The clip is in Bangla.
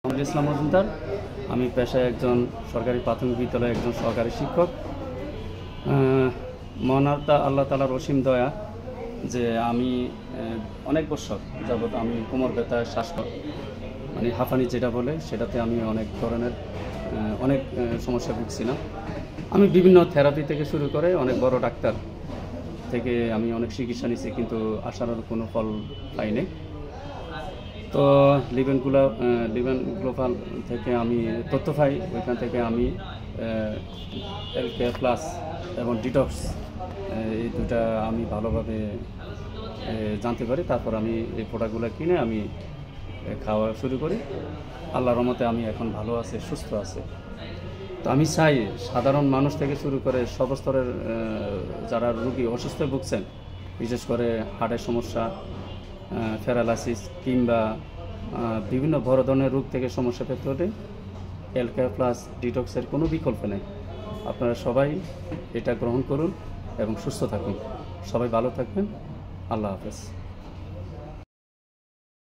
মোহাম্মদ ইসলাম মজুমদার। আমি পেশায় একজন সরকারি প্রাথমিক বিদ্যালয়ে একজন সহকারী শিক্ষক। মহান আল্লাহ তাআলার অসীম দয়া যে আমি অনেক বছর যাবৎ আমি কোমর ব্যথায় শ্বাসকষ্ট মানে হাঁফানি যেটা বলে সেটাতে আমি অনেক ধরনের অনেক সমস্যা ভুগছিলাম। আমি বিভিন্ন থেরাপি থেকে শুরু করে অনেক বড় ডাক্তার থেকে আমি অনেক চিকিৎসা নিয়েছি, কিন্তু আশার কোনো ফল পাইনি। তো লিভেন গ্লোবাল থেকে আমি তথ্য পাই, ওইখান থেকে আমি LK+ এবং ডিটক্স এই দুটা আমি ভালোভাবে জানতে পারি। তারপর আমি এই প্রোডাক্টগুলো কিনে আমি খাওয়া শুরু করি। আল্লাহর রহমতে আমি এখন ভালো আছে, সুস্থ আছে। তো আমি চাই সাধারণ মানুষ থেকে শুরু করে সব স্তরের যারা রোগী অসুস্থ ভুগছেন, বিশেষ করে হার্টের সমস্যা, প্যারালাইসিস কিংবা বিভিন্ন বড় ধরনের রোগ থেকে সমস্যা পেতে হলে LK+ ডিটক্সের কোনো বিকল্প নেই। আপনারা সবাই এটা গ্রহণ করুন এবং সুস্থ থাকুন। সবাই ভালো থাকবেন। আল্লাহ হাফেজ।